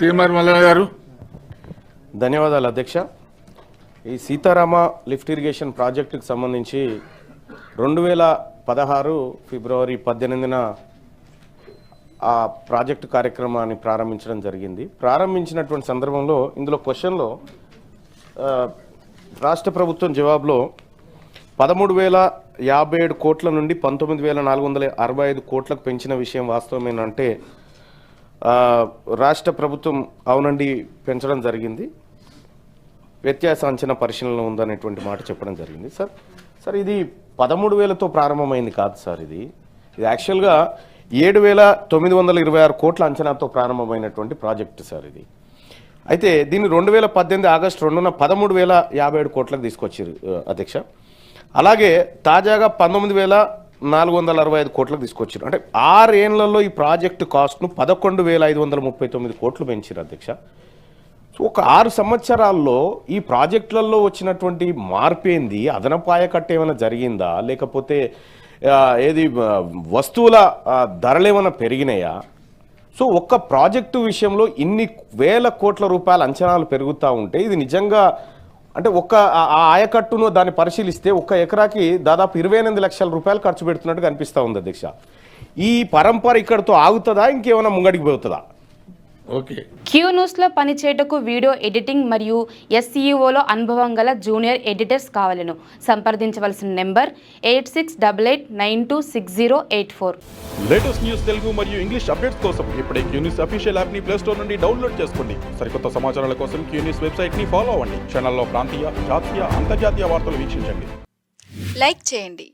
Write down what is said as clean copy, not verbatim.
తీర్మార్ మల్లయ్య గారు. ధన్యవాదాలు అధ్యక్ష. ఈ సీతారామ లిఫ్ట్ ఇరిగేషన్ ప్రాజెక్టుకు సంబంధించి 2016 ఫిబ్రవరి 18న ఆ ప్రాజెక్టు కార్యక్రమాన్ని ప్రారంభించడం జరిగింది. ప్రారంభించినటువంటి సందర్భంలో ఇందులో క్వశ్చన్లో రాష్ట్ర ప్రభుత్వం జవాబులో 13,057 కోట్ల నుండి 19,465 కోట్లకు పెంచిన విషయం వాస్తవమేనంటే రాష్ట్ర ప్రభుత్వం అవునండి పెంచడం జరిగింది, వ్యత్యాస అంచనా పరిశీలన ఉందనేటువంటి మాట చెప్పడం జరిగింది. సార్ ఇది 13,000తో ప్రారంభమైంది కాదు సార్, ఇది యాక్చువల్గా 7,926 కోట్ల అంచనాతో ప్రారంభమైనటువంటి ప్రాజెక్టు సార్ ఇది. అయితే దీన్ని 2018 ఆగస్టు 2న 13,057 కోట్లకు తీసుకొచ్చారు అధ్యక్ష. అలాగే తాజాగా 19,465 కోట్లకు తీసుకొచ్చారు. అంటే 6 ఏళ్లలో ఈ ప్రాజెక్టు కాస్ట్ను 11,539 కోట్లు పెంచారు అధ్యక్ష. సో ఒక 6 సంవత్సరాల్లో ఈ ప్రాజెక్టులలో వచ్చినటువంటి మార్పు ఏంది? అదనపు ఆయకట్టు ఏమైనా జరిగిందా, లేకపోతే ఏది వస్తువుల ధరలు ఏమైనా పెరిగినాయా? సో ఒక్క ప్రాజెక్టు విషయంలో ఇన్ని వేల కోట్ల రూపాయల అంచనాలు పెరుగుతూ ఉంటే ఇది నిజంగా అంటే ఒక్క ఆ ఆయకట్టును దాన్ని పరిశీలిస్తే ఒక్క ఎకరాకి దాదాపు 28 లక్షల రూపాయలు ఖర్చు పెడుతున్నట్టు కనిపిస్తూ ఉంది అధ్యక్ష. ఈ పరంపర ఇక్కడితో ఆగుతుందా, ఇంకేమైనా ముంగడికి పోతుందా? ఓకే. క్యూ న్యూస్లో పనిచేయటకు వీడియో ఎడిటింగ్ మరియు ఎస్ఈఓలో అనుభవం గల జూనియర్ ఎడిటర్స్ కావాలను సంప్రదించవలసిన నెంబర్ 8688926084. లేటెస్ట్ న్యూస్ తెలుగు మరియు ఇంగ్లీష్ అప్డేట్స్ కోసం ఇప్పుడే క్యూ న్యూస్ అఫీషియల్ యాప్ ని ప్లే స్టోర్ నుండి డౌన్లోడ్ చేసుకోండి. సరికొత్త సమాచారాల కోసం క్యూ న్యూస్ వెబ్సైట్ ని ఫాలో అవ్వండి. ఛానల్లో ప్రాంతీయ, జాతీయ, అంతర్జాతీయ వార్తలు వీక్షించండి. లైక్ చేయండి.